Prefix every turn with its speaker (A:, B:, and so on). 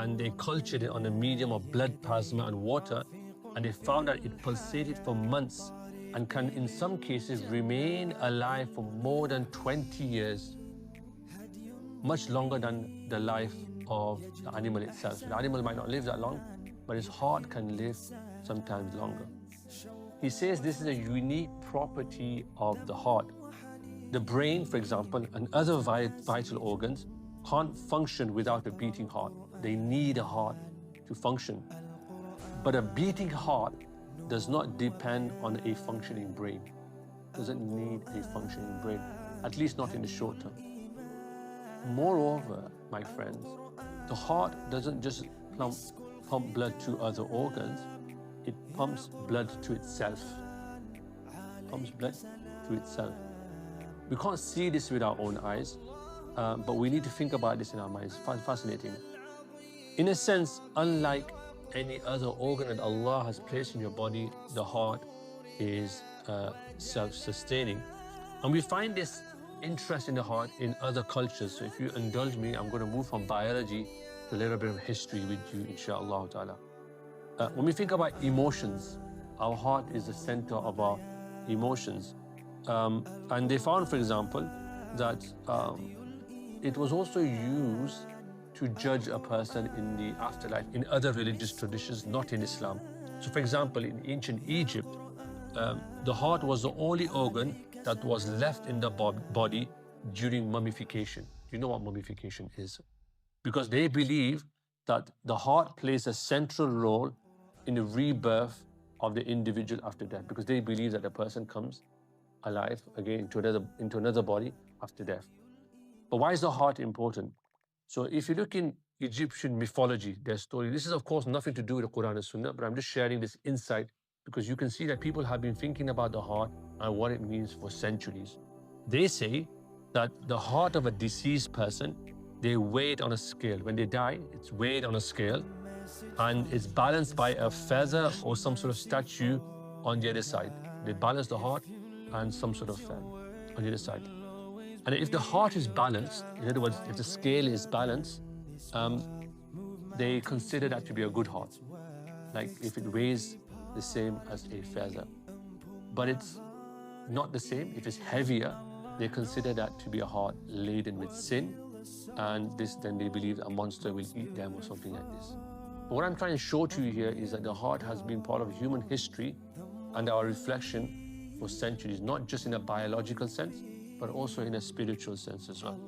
A: and they cultured it on a medium of blood, plasma and water, and they found that it pulsated for months and can in some cases remain alive for more than 20 years, much longer than the life of the animal itself. The animal might not live that long, but its heart can live sometimes longer. He says this is a unique property of the heart. The brain, for example, and other vital organs can't function without a beating heart. They need a heart to function. But a beating heart does not depend on a functioning brain. Doesn't need a functioning brain, at least not in the short term. Moreover, my friends, the heart doesn't just pump blood to other organs, it pumps blood to itself. Pumps blood to itself. We can't see this with our own eyes, but we need to think about this in our minds. Fascinating. In a sense, unlike any other organ that Allah has placed in your body, the heart is self-sustaining. And we find this interest in the heart in other cultures. So if you indulge me, I'm going to move from biology to a little bit of history with you, inshallah ta'ala. When we think about emotions, our heart is the center of our emotions. And they found, for example, that it was also used to judge a person in the afterlife in other religious traditions, not in Islam. So, for example, in ancient Egypt, the heart was the only organ that was left in the body during mummification. You know what mummification is? Because they believe that the heart plays a central role in the rebirth of the individual after death, because they believe that the person comes alive again into another body after death. But why is the heart important? So if you look in Egyptian mythology, their story, this is of course nothing to do with the Quran and Sunnah, but I'm just sharing this insight because you can see that people have been thinking about the heart and what it means for centuries. They say that the heart of a deceased person, they weigh it on a scale. When they die, it's weighed on a scale and it's balanced by a feather or some sort of statue on the other side. They balance the heart and some sort of feather on the other side. And if the heart is balanced, in other words, if the scale is balanced, they consider that to be a good heart. Like if it weighs the same as a feather. But it's not the same. If it's heavier, they consider that to be a heart laden with sin. And then they believe a monster will eat them or something like this. But what I'm trying to show to you here is that the heart has been part of human history and our reflection for centuries, not just in a biological sense, but also in a spiritual sense as well.